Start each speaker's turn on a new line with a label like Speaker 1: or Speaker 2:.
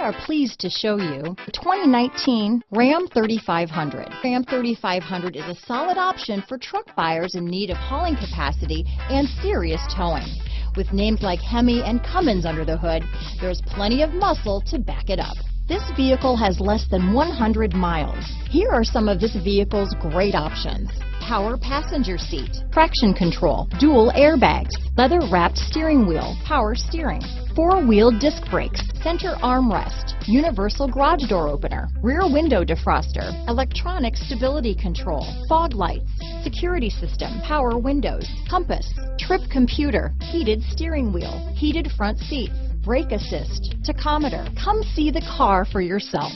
Speaker 1: are pleased to show you the 2019 Ram 3500. Ram 3500 is a solid option for truck buyers in need of hauling capacity and serious towing. With names like Hemi and Cummins under the hood, there's plenty of muscle to back it up. This vehicle has less than 100 miles. Here are some of this vehicle's great options: power passenger seat, traction control, dual airbags, leather-wrapped steering wheel, power steering, four-wheel disc brakes, center armrest, universal garage door opener, rear window defroster, electronic stability control, fog lights, security system, power windows, compass, trip computer, heated steering wheel, heated front seats, brake assist, tachometer. Come see the car for yourself.